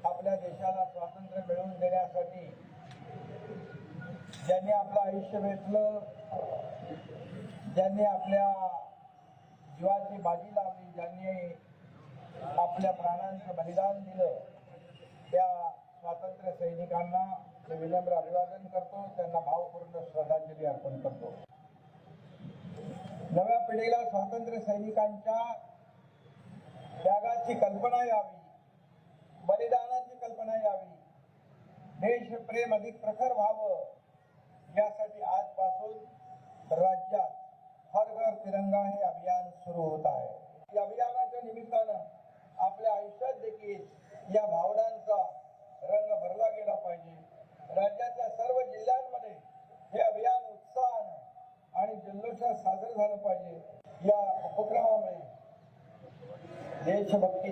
आपल्या देशाला स्वातंत्र्य मिळवून देण्यासाठी ज्यांनी आपलं आयुष्य वेचलं, ज्यांनी आपल्या जीवाची बाजी लावली, ज्यांनी आपल्या प्राणांचं बलिदान दिलं, त्या स्वातंत्र्य सैनिकांना मी विनम्र अभिवादन करतो, त्यांना भावपूर्ण श्रद्धांजली अर्पण करतो। नव्या पिढीला स्वातंत्र्य सैनिकांच्या त्यागाची कल्पना यावी, बलिदानाची कल्पना यावी, देशप्रेम अधिक प्रखर व्हावं, यासाठी आजपासून राज्यात हर घर तिरंगा हे अभियान सुरू होत आहे। या अभियानाच्या निमित्तानं आपल्या आयुष्यात देखील या भावनांचा रंग भरला गेला पाहिजे। राज्याच्या सर्व जिल्ह्यांमध्ये हे अभियान उत्साहानं आणि जल्लोषात साजरं झालं पाहिजे। या उपक्रमामुळे देशभक्ती